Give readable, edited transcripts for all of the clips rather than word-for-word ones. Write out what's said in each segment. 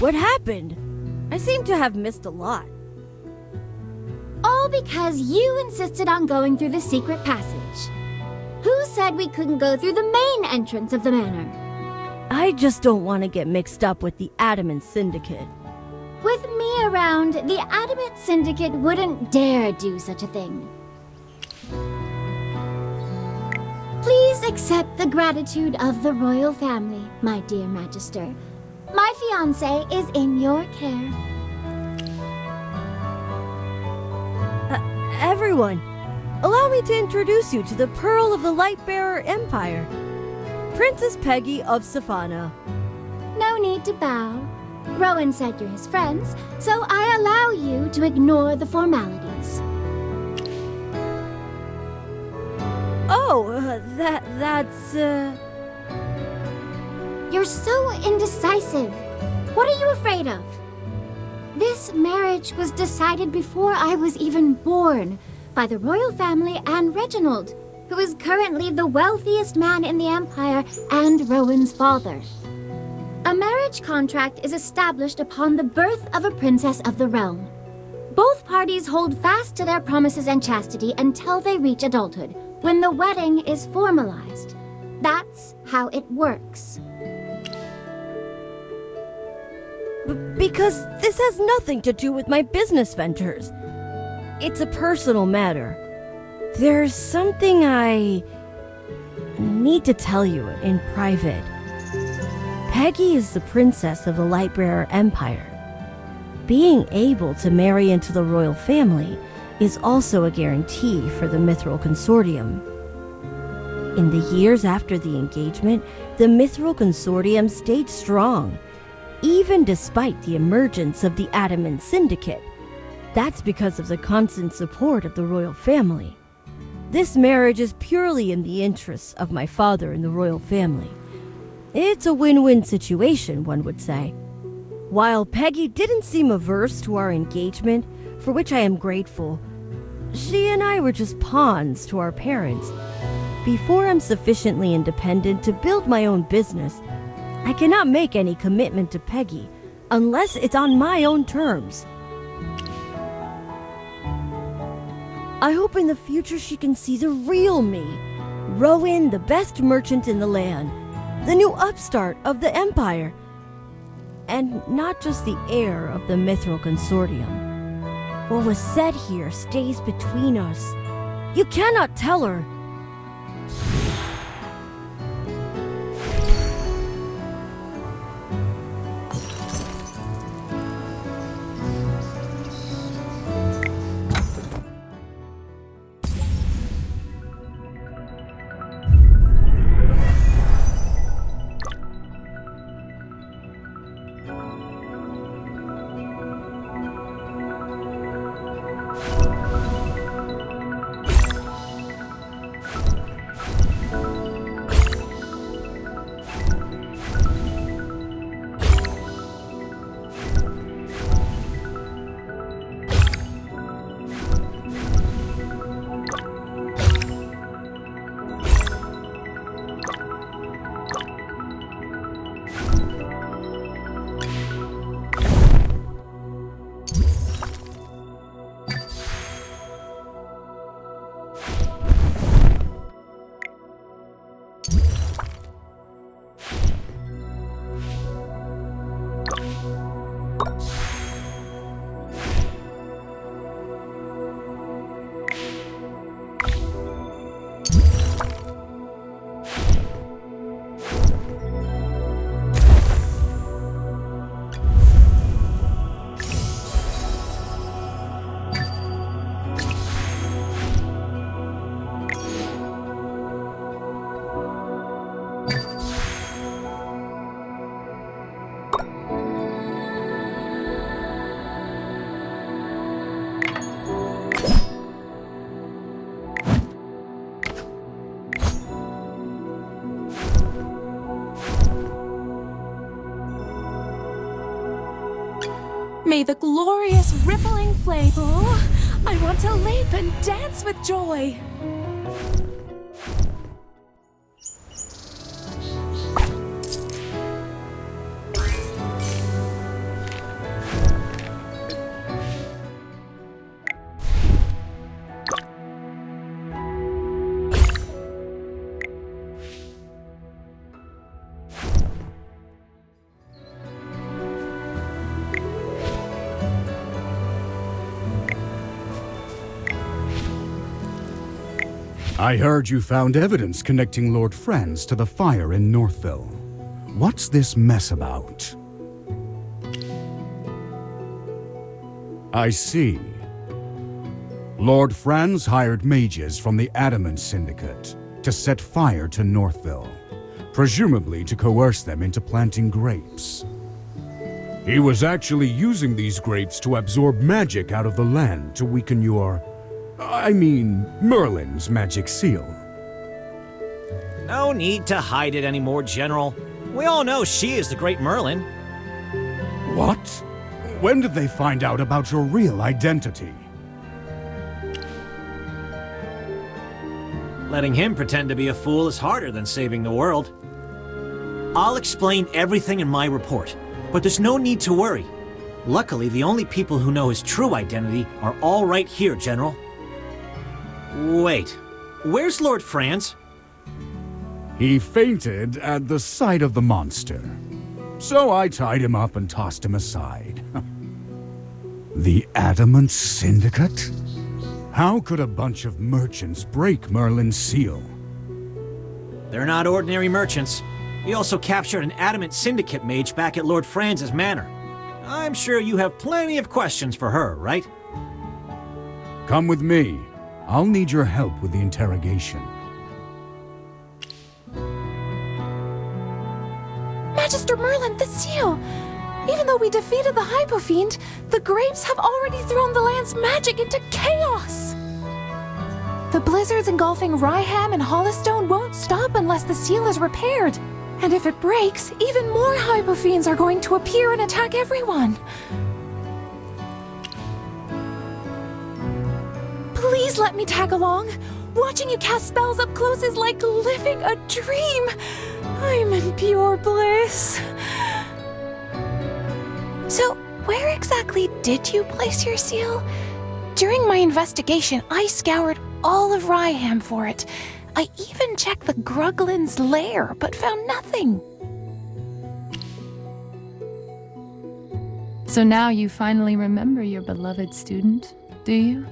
What happened? I seem to have missed a lot. All because you insisted on going through the secret passage. Who said we couldn't go through the main entrance of the manor? I just don't want to get mixed up with the Adamant Syndicate. With me around, the Adamant Syndicate wouldn't dare do such a thing. Please accept the gratitude of the royal family, my dear Magister. My fiancé is in your care. Everyone, allow me to introduce you to the Pearl of the Lightbearer Empire, Princess Peggy of Safana. No need to bow. Rowan said you're his friends, so I allow you to ignore the formalities. Oh, that's... You're so indecisive. What are you afraid of? This marriage was decided before I was even born by the royal family and Reginald, who is currently the wealthiest man in the Empire and Rowan's father. A marriage contract is established upon the birth of a princess of the realm. Both parties hold fast to their promises and chastity until they reach adulthood, when the wedding is formalized. That's how it works. Because this has nothing to do with my business ventures. It's a personal matter. There's something I need to tell you in private. Peggy is the princess of the Lightbearer Empire. Being able to marry into the royal family is also a guarantee for the Mithril Consortium. In the years after the engagement, the Mithril Consortium stayed strong, even despite the emergence of the Adamant Syndicate. That's because of the constant support of the royal family. This marriage is purely in the interests of my father and the royal family. It's a win-win situation, one would say. While Peggy didn't seem averse to our engagement, for which I am grateful, she and I were just pawns to our parents. Before I'm sufficiently independent to build my own business, I cannot make any commitment to Peggy unless it's on my own terms. I hope in the future she can see the real me, Rowan, the best merchant in the land, the new upstart of the Empire, and not just the heir of the Mithril Consortium. What was said here stays between us. You cannot tell her. May the glorious rippling flame... Oh, I want to leap and dance with joy. I heard you found evidence connecting Lord Franz to the fire in Northville. What's this mess about? I see. Lord Franz hired mages from the Adamant Syndicate to set fire to Northville, presumably to coerce them into planting grapes. He was actually using these grapes to absorb magic out of the land to weaken Merlin's magic seal. No need to hide it anymore, General. We all know she is the great Merlin. What? When did they find out about your real identity? Letting him pretend to be a fool is harder than saving the world. I'll explain everything in my report, but there's no need to worry. Luckily, the only people who know his true identity are all right here, General. Wait, where's Lord Franz? He fainted at the sight of the monster. So I tied him up and tossed him aside. The Adamant Syndicate? How could a bunch of merchants break Merlin's seal? They're not ordinary merchants. We also captured an Adamant Syndicate mage back at Lord Franz's manor. I'm sure you have plenty of questions for her, right? Come with me. I'll need your help with the interrogation. Magister Merlin, the seal! Even though we defeated the Hypofiend, the grapes have already thrown the land's magic into chaos! The blizzards engulfing Ryham and Hollystone won't stop unless the seal is repaired. And if it breaks, even more Hypofiends are going to appear and attack everyone. Please let me tag along. Watching you cast spells up close is like living a dream. I'm in pure bliss. So, where exactly did you place your seal? During my investigation, I scoured all of Ryham for it. I even checked the Gruglin's lair, but found nothing. So now you finally remember your beloved student, do you?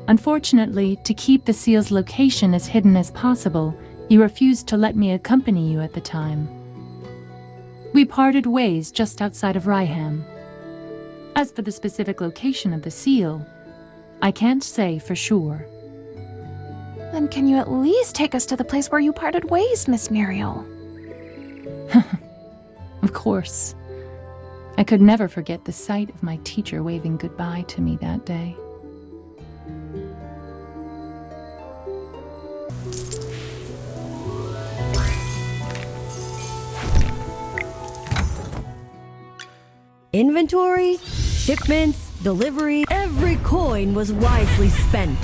Unfortunately, to keep the seal's location as hidden as possible, you refused to let me accompany you at the time. We parted ways just outside of Ryham. As for the specific location of the seal, I can't say for sure. Then can you at least take us to the place where you parted ways, Miss Muriel? Of course. I could never forget the sight of my teacher waving goodbye to me that day. Inventory, shipments, delivery, every coin was wisely spent.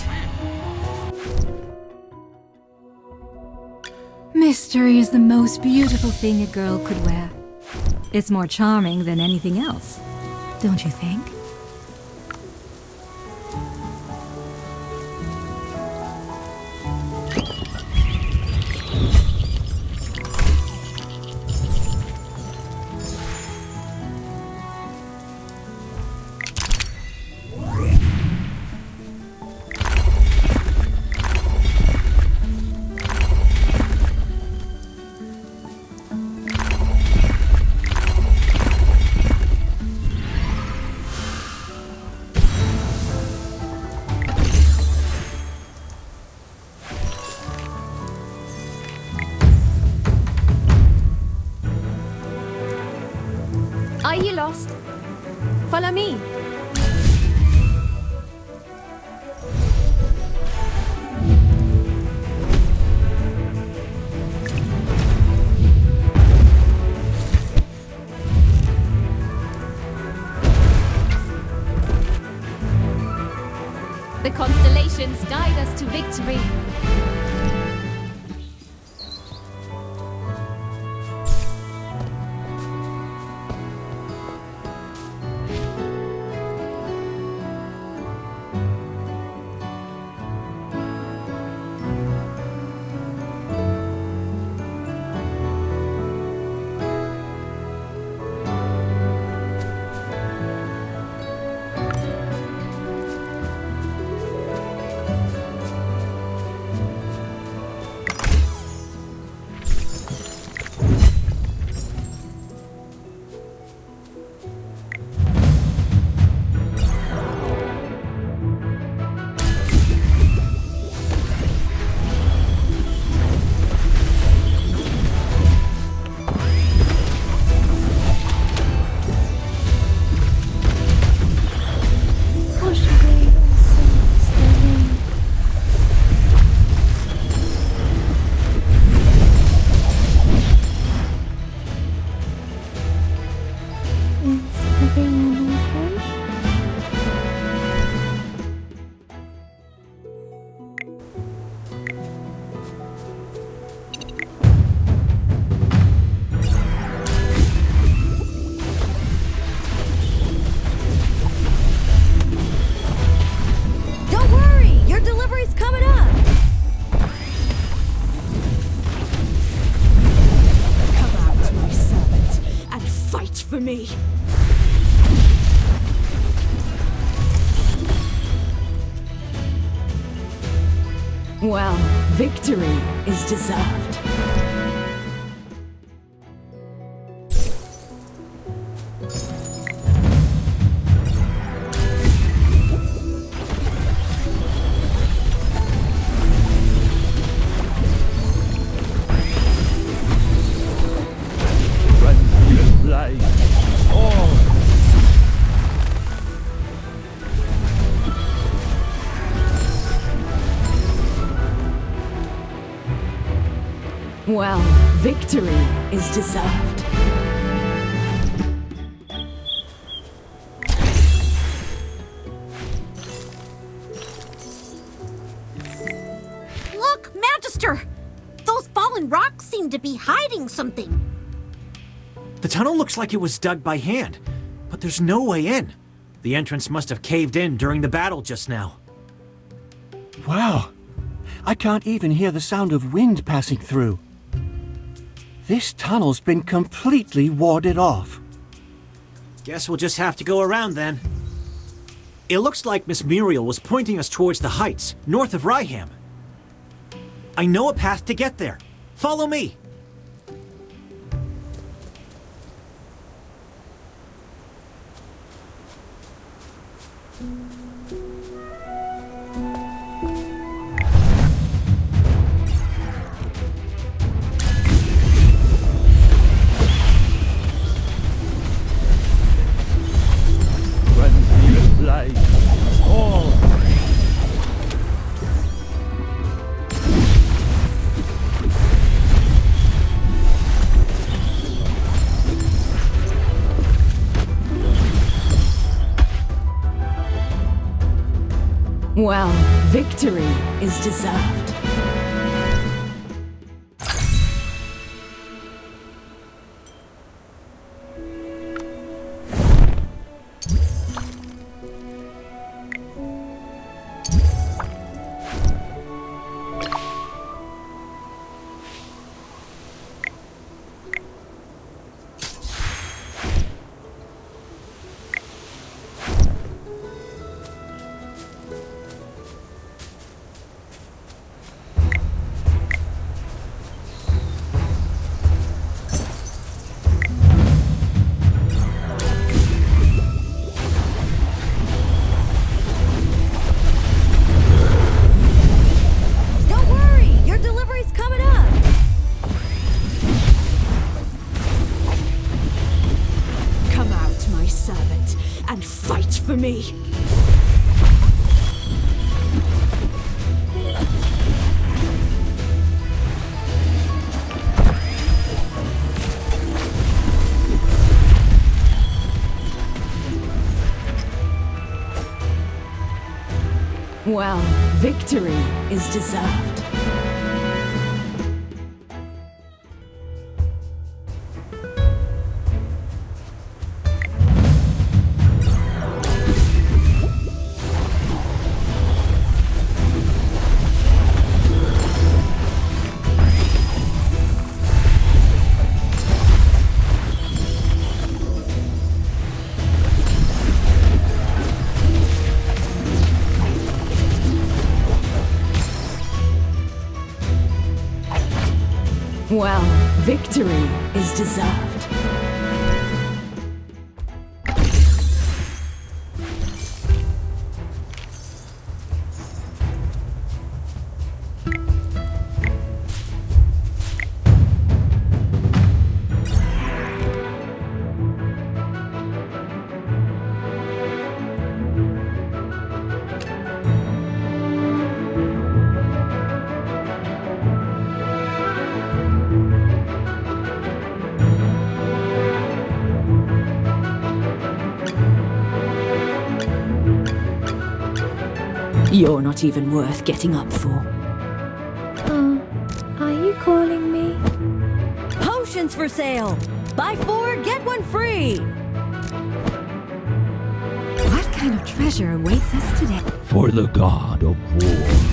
Mystery is the most beautiful thing a girl could wear. It's more charming than anything else, don't you think? Are you lost? Follow me. The constellations guide us to victory. for me. Well, victory is deserved. Well, victory is deserved. Look, Magister! Those fallen rocks seem to be hiding something. The tunnel looks like it was dug by hand, but there's no way in. The entrance must have caved in during the battle just now. Wow! I can't even hear the sound of wind passing through. This tunnel's been completely warded off. Guess we'll just have to go around then. It looks like Miss Muriel was pointing us towards the heights, north of Ryham. I know a path to get there. Follow me. Well, victory is deserved. For me. Well, victory is deserved. Well, victory is deserved. You're not even worth getting up for. Are you calling me? Potions for sale! Buy 4, get 1 free! What kind of treasure awaits us today? For the god of war.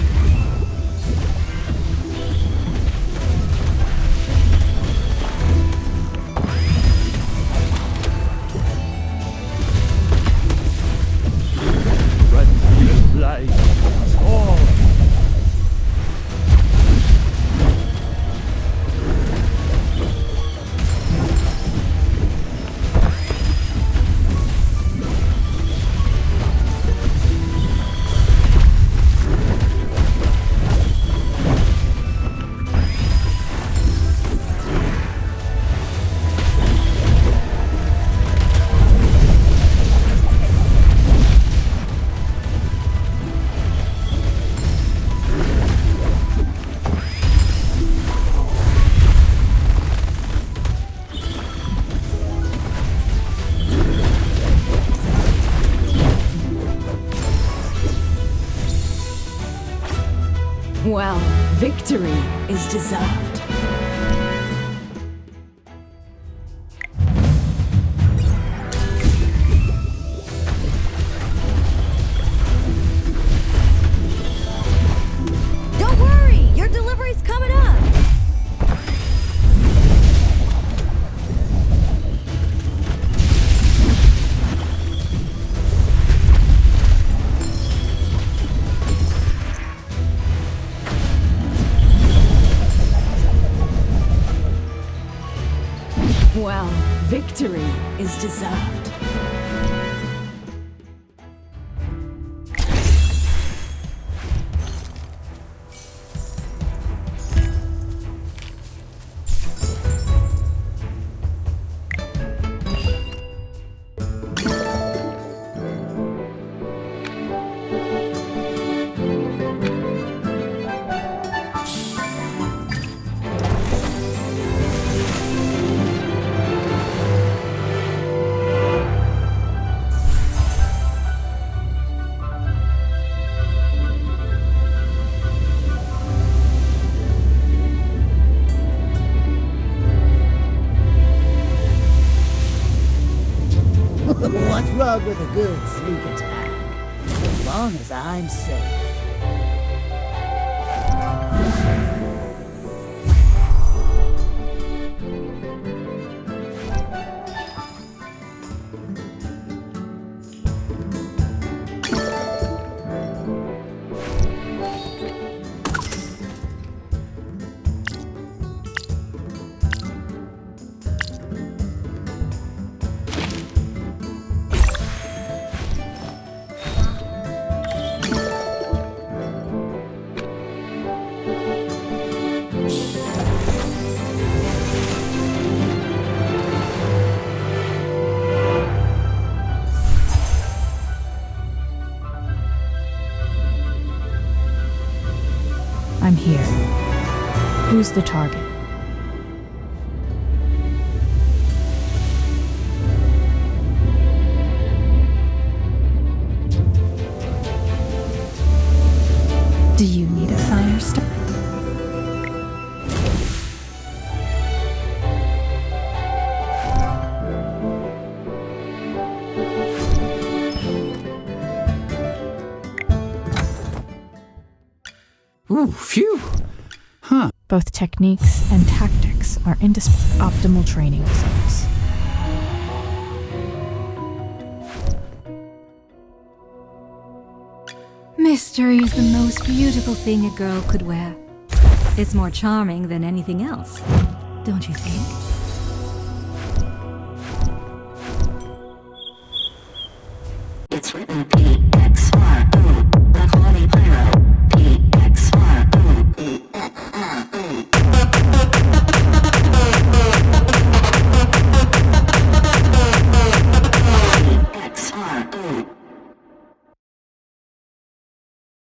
Well, victory is deserved. Don't worry, your delivery's coming up. Well, victory is deserved. What's wrong with a good sneak attack? As long as I'm safe. I'm here. Who's the target? Do you need a fire start? Ooh, phew! Both techniques and tactics are optimal training results. Mystery is the most beautiful thing a girl could wear. It's more charming than anything else, don't you think?